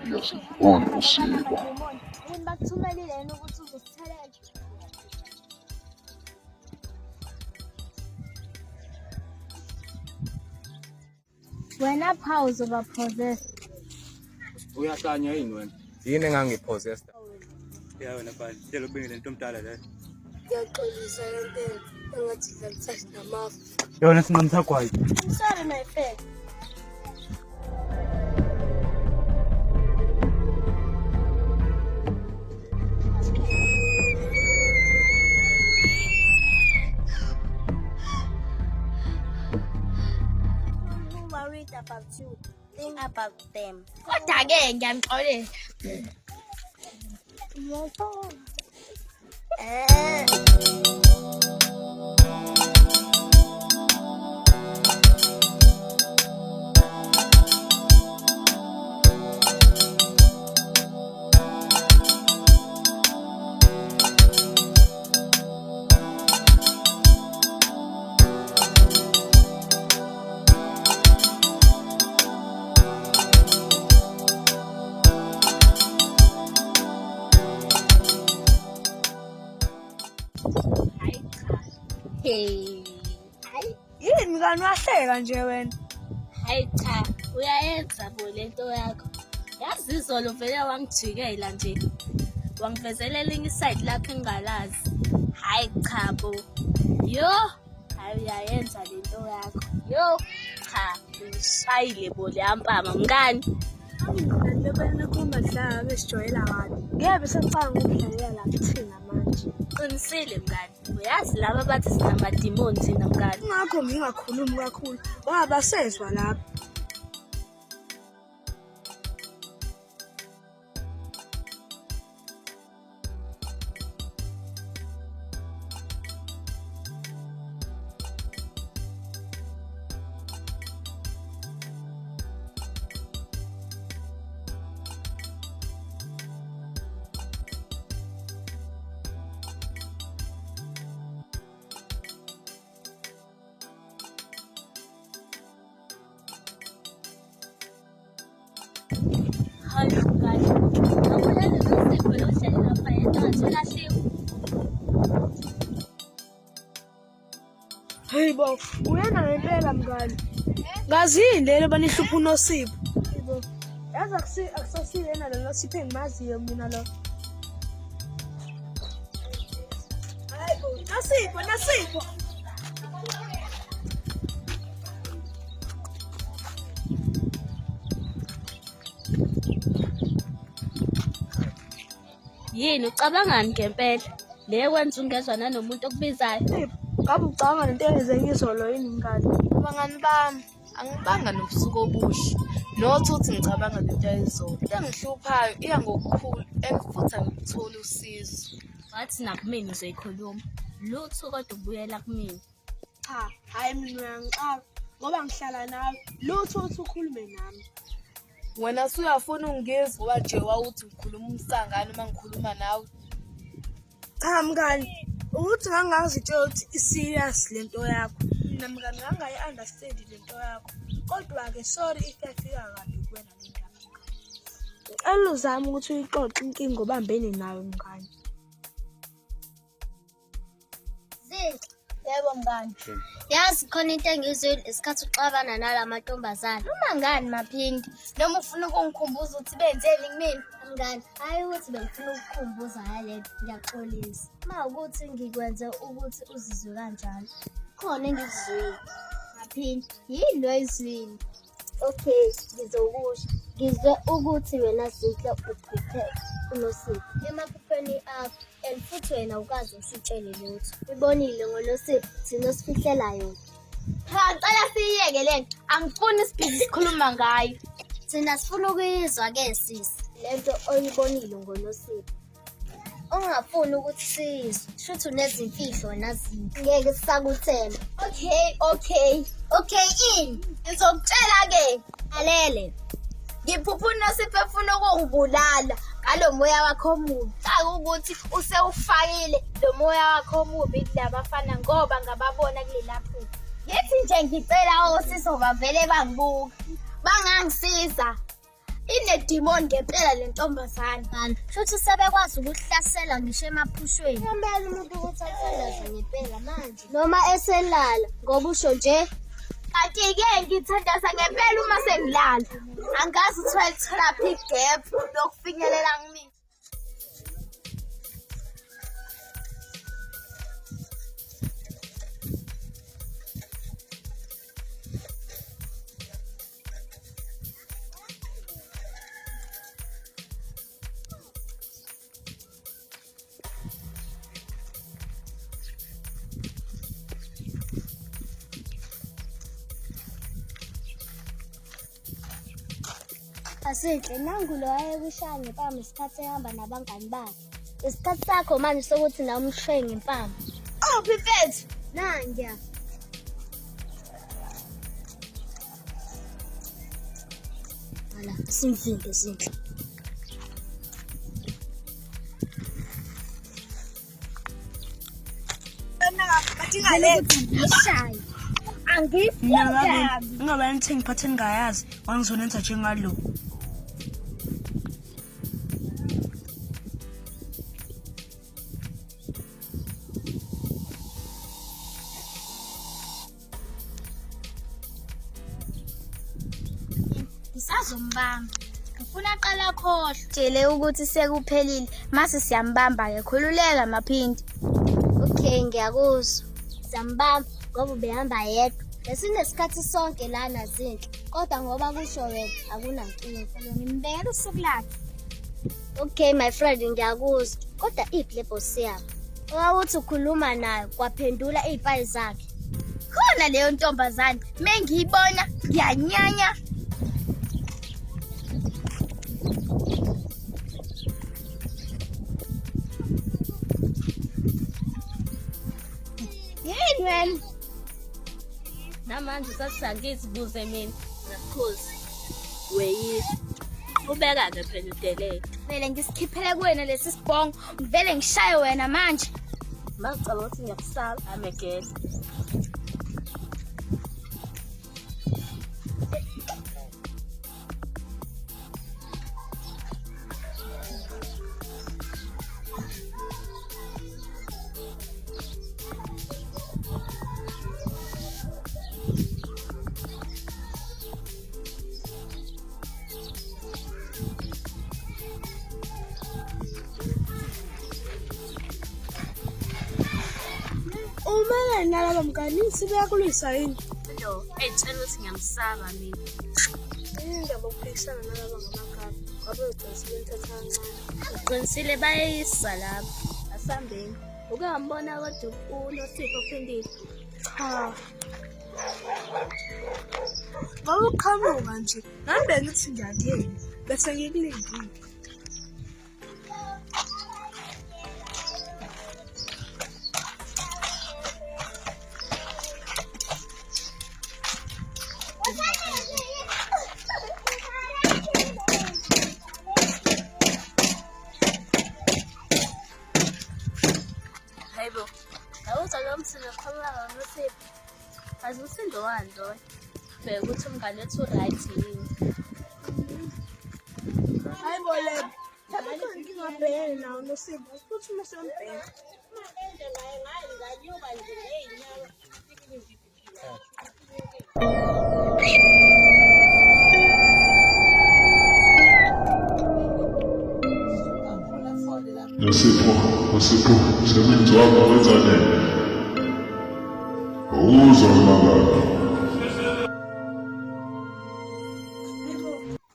Uyasibona uSipho. Bakuthumelile yena ukuthi uzosithelela. Wena pha uzoba possessed. Uyahlanya yini wena? Yini engangipossessed? Ya wena bani, tshela ubengile lento omdala le. Ngiyaxolisa lento engathi dlalisathi namafu. Yona singamthagwayi. I'm sorry my friend. Worried about you. Think about them. Kodwa-ke ngiyamxolela. Yini mngani wahleka nje wena? Hayi cha, uyayenza bo lento yakho. Yazi izolo vele wangijikela nje. Wangivezela elinye iside lakho engingalazi. Hayi cha bo. Yo, hayi uyayenza lento yakho. Yo, cha, ngishayile bo leyampama mngani. Le bena kumadlala besijwayela kabi. Ngeke sengicanga ukudlalela la kuthina manje. Qinisile mngani. Uyazi laba bathi sinamademons thina mngani. Ngakho ngingakhulumi kakhulu. Ngoba sezwa lapha. Hayi mngani. Awulale nosipho lohleli lapha engathela hliwe. Hey bo, uyena ngempela mngani. Ngazi yini lelo banihlupha uNosipho. Yebo. Yazi akusasiyena lo Nosipho engimaziyo mina lo. Hayibo, Nosipho. Yini ucabangani ngempela? Le kwenza ungezwa nanomuntu okubizayo. Ngabe ucabanga lento eyenze izolo yini mngani? Abangani bami angibanga nobusuku obusha nothi uthi ngicabanga lento ayizolo engihluphayo iya ngokukhulu and futhi angikutholi usizo. Wathi nakumina uzoyikhuluma. Lutho kodwa ubuyela kumina. Cha, hayi mina uyangicaba ngoba ngihlala nawe. Lutho uthi ukhulume nami. Wena usuyafuna ungizwa ngoba nje wawuthi ngikhuluma umsangano uma ngikhuluma nawe. Cha mngani, ukuthi ngangazitshela ukuthi i-serious lento yakho. Mina mngani ngangayi-understand lento yakho. Kodwa-ke sorry if yafika kabi kuwena le ndaba mngani. Ngicela uzame ukuthi uyixoxe inkinga obambene nayo mngani. Yebo mngani. Yazi khona into engizwile isikhathi uxabana nala mantombazana. Uma ngani maphindi noma ufuna ukungikhumbuza ukuthi benzeni kumina mngani. Hayi ukuthi bengifuna ukukhumbuza ngalento ngiyaxolisa. Uma ukuthi ngikwenze ukuthi uzizwe kanjalo. Khona engizwile. Maphindi yini lo izwini? Okay, ngizokusho. Ngizwe ukuthi wena Zinhle uphuphe uNosipho. Emaphupheni akho and futhi wena ukazi usitshele lutho. Ibonile ngoNosipho thina sifihlela yona. Cha, ngicela siyeke lento. Angifuni sibhizi sikhuluma ngayo. Thina sifuna ukuyizwa ke sisi. Lento oyibonile ngoNosipho. Ungafuni ukuthi sizwe. Shuthi unezimfihlo nazinto. Ngeke sisakuthemba. Okay in. Ngizokutshela ke. Alele. Ngiphupha uNosipho efuna ukungibulala ngalo moya wakho omubi. Cha ukuthi usewufakile lo moya wakho omubi kulabafana ngoba ngababona kulela phupho. Yithi nje ngicela osisi bavele bangibuka. Bangangisiza. Inedimoni ngempela le ntombazane. Futhi sebekwazi ukuhlasela ngisho emaphushweni. Ngempela umuntu ukuthi athandaze ngempela manje. Noma eselala ngoba usho nje. Kanti-ke ngithandaza ngempela uma sengilala. Angazi ukuthola i-therapy gap yokufinyelela kumina. Asihle nangu lo wayekushaya ngempama isikhathi ehamba nabangani bakhe. Isikhathi sakho manje sokuthi nawe umshaye ngempama. Oh mfethu, nangiya. Ala, simvinge zinhle. Bathi ngale Ngishaya. Angifuni. Ngoba nithi ngiphathe ningayazi, wangizonenza njengalo. Ngisazombamba. Ngifuna aqala khohlwa. Tshele ukuthi sekuphelile. Mase siyambamba ke khululeka maphindi. Okay, ngiyakuzwa. Siyambamba ngoba ubehamba yedwa. Besinesikhathi sonke lana zinhle. Kodwa ngoba kusho wena akunankinga. Ngimbekela usuku lakhe. Okay my friend ngiyakuzwa. Kodwa iphi le boss yakho? Owawuthi ukhuluma nayo kwaphendula izimpayi zakhe. Khona leyo ntombazane mengiyibona ngiyanyanya. Yini wena? Namanje sasangithi buze mina ngakhozi weyisi ubeka ke phela udelete Vele ngisikhiphele kuwena lesi sibongo ngivele ngishaye wena manje. mangicabanga ukuthi ngiyakusaba amegele Uma nalaba mngani sibeyakulwisa yini? lo etshela ukuthi ngiyamsaba mina Indaba ukuphikisana nalaba ngamagama. Ngabe uqinisile ntatha kancane. uqinisile bayayisa lapha asambeni uke wambona kodwa uNosipho uphindile Cha. Ngabe uqhamuka nje. Nami bengithi ngiyakuyena bese ngikulindile. hayibo awuza lo msini qhamuka noSipho azusindo wando bheka ukuthi umngane wethu right yini Hayibo le. Thatha ngingabhekene nawo noSipho. Futhi uma siyambheka. Nosipho, umsebenzi wakho wenza nini? Awuzwa mangaka. Hayibo.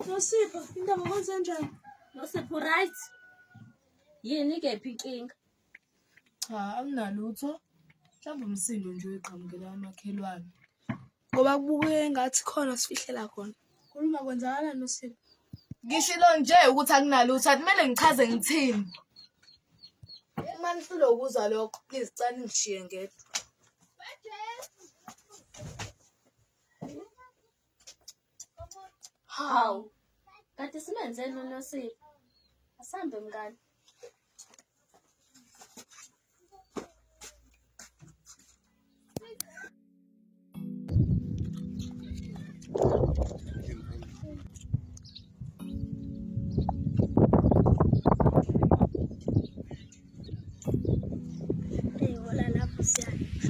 noSipho indaba kwenze njani? noSipho right yini kephi inkinga Cha, akunalutho. Mhlawumbe umsindo nje weqhamukela amakhelwane. Ngoba kubuke ngathi khona sifihlela khona. Khuluma kwenzakala noSipho. Ngishilo nje ukuthi akunalutho, akumele ngichaze ngithini. Uma nifuna ukuzwa lokho, please cala ngishiye ngedwa. hawu kanti simenzeni uNosipho asambe mngani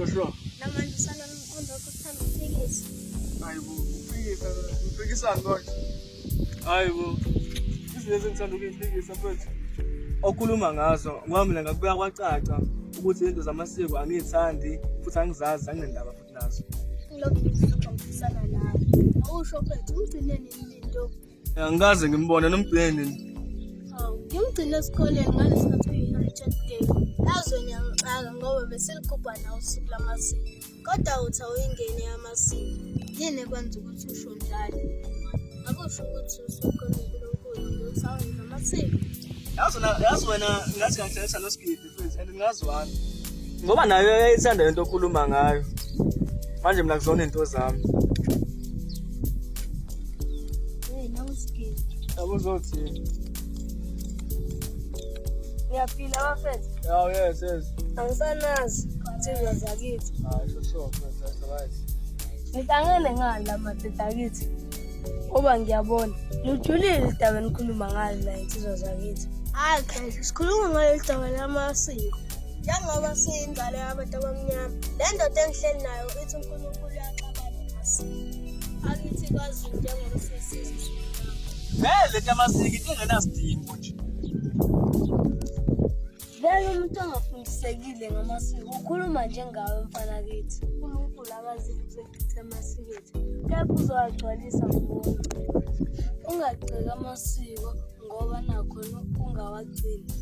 sure. Namanje usana umfundo okuthanda ukuphikisa. Hayibo, uphikisani konje? Hayibo. Izinto ezingithanda ukuyiphikisa mfethu. Okhuluma ngazo, ngoba mina ngakubuya kwacaca ukuthi izinto zamasiko angiyithandi futhi angizazi, anginendaba futhi nazo. Lokhu ngizokufisana nawe. Awusho mfethu ugcine nini into? Angikaze ngimbone nomgcini. Hawu, ngimgcine esikoleni ngalesikhathi kuyi-Heritage Day. Yazi wena ngixaka ngoba besiligubha nawo usuku lamasiko. Kodwa uthi awuyingeni yamasiko. Yini kwenza ukuthi usho njalo? Akusho ukuthi usuku loNkulunkulu usawenza amasiko. Yazi wena ngathi ngangithetha noSigidi futhi and ngingazwani. Ngoba nayo yayithanda into okhuluma ngayo. Manje mina kuzona into zami. Hey, nawuSigidi. Yabo uzothini? Ngiyaphila bafethu. Oh yes. Angisanazi insizwa zakithi. Hayi sure, that's right. Ngihlangene ngani la madoda akithi. Ngoba ngiyabona lujulile idaba enikhuluma ngalo la insizwa zakithi. Hayi kahle, sikhuluma ngalo daba lamasiko. Njengoba siyingane yabantu abamnyama, le ndoda engihleli nayo ithi uNkulunkulu uyaxabana namasiko. Akithi kwazi njengoba sisizwe. Le tamasiko into engenasidingo nje. Vele umuntu ongafundisekile ngamasiko ukhuluma njengawe mfana kithi. uNkulunkulu akazi ukuthi amasiko ethu. Kepha uzowagcwalisa ngomuntu. Ungagceki amasiko ngoba nakho ungawagcini.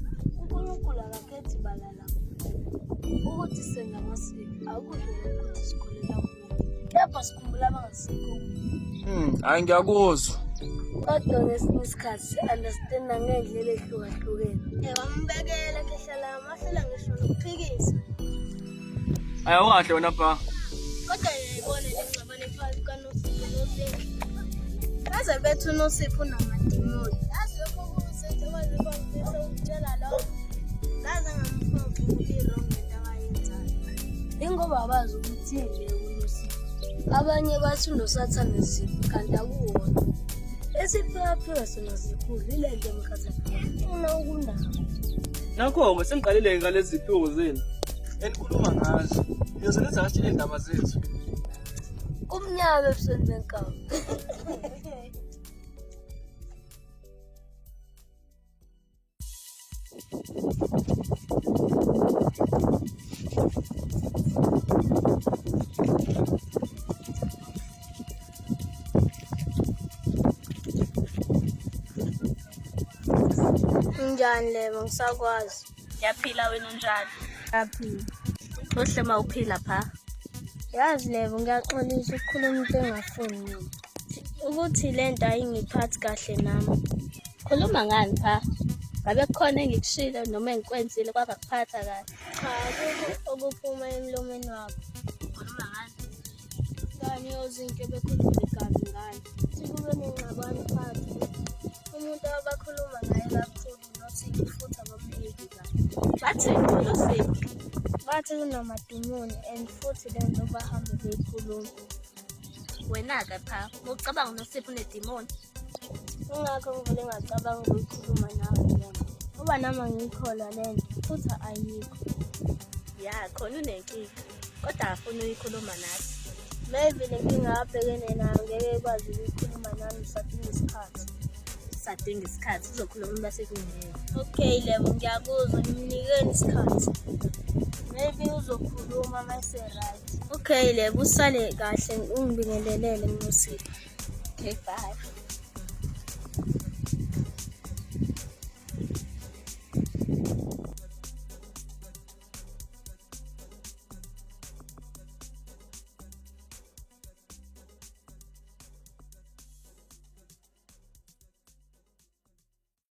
uNkulunkulu akakhethi balala. Ukuthi sengamasiko akudle ukuthi sikholela kuwo. Kepha sikhumbula abangasikho. Hayi ngiyakuzwa. Kodwa ngesinye isikhathi si-understand-a ngendlela ehlukahlukene. Wambekela kehlala amahlela ngisho nokuphikisa. Hayi awukahle wena bha. Kodwa yayibona le ngxabano phakathi kaNosipho noSipho. Baze bethu uNosipho unamadimoni. Yazi lokho kusenze kwaze kwangifisa ukutshela lokho. Ngaze ngamfaka i-wrong into akayenzayo. Ingoba bazi ukuthi nje uNosipho. Abanye bathi unoSathane Zipho kanti akuwona. Esiphaphiwe sona sikhulu ile nto emkhathazweni. Una ukunako. Nakho-ke sengiqalile ngalezi ziphiwo zenu enikhuluma ngazo. Niyosebenza kahle indaba zethu. Umnyama ebusweni benkawu. Njani Lebo ngisakwazi. Yaphila wena njalo. Yaphila. Ohle mawuphila pha. Yazi Lebo ngiyaxolisa ukukhuluma into engafuni mina. Ukuthi le nto ayingiphathi kahle nami. Khuluma ngani pha? Ngabe kukhona engikushilo noma engikwenzile kwakuphatha kahle. Cha, akukho okuphuma emlomeni wakho. Khuluma ngani? Kanye ozinto bekhuluma igazi ngani. Sikube nengxabano phakathi. Umuntu abakhuluma ngaye kakhulu nothi futhi abamleki kahle. Bathi uNosipho. Bathi kunamadimoni and futhi le nto bahambe beyikhuluma. Wena-ke pha, ucabanga uNosipho unedimoni? Ingakho ngivele ngacabanga ukuyikhuluma nawe le nto. Ngoba nami angiyikholwa le nto futhi ayikho. Ya, khona unenkinga. Kodwa afuna uyikhuluma nathi. Maybe le nkinga abhekene nayo ngeke ekwazi ukuyikhuluma nami sadinga isikhathi. Sadinga isikhathi uzokhuluma base kungeke. Okay Lebo ngiyakuzwa ngimnikeni isikhathi. Maybe uzokhuluma mase right. Okay Lebo usale kahle ungibingelelele ngosipho. Okay, bye.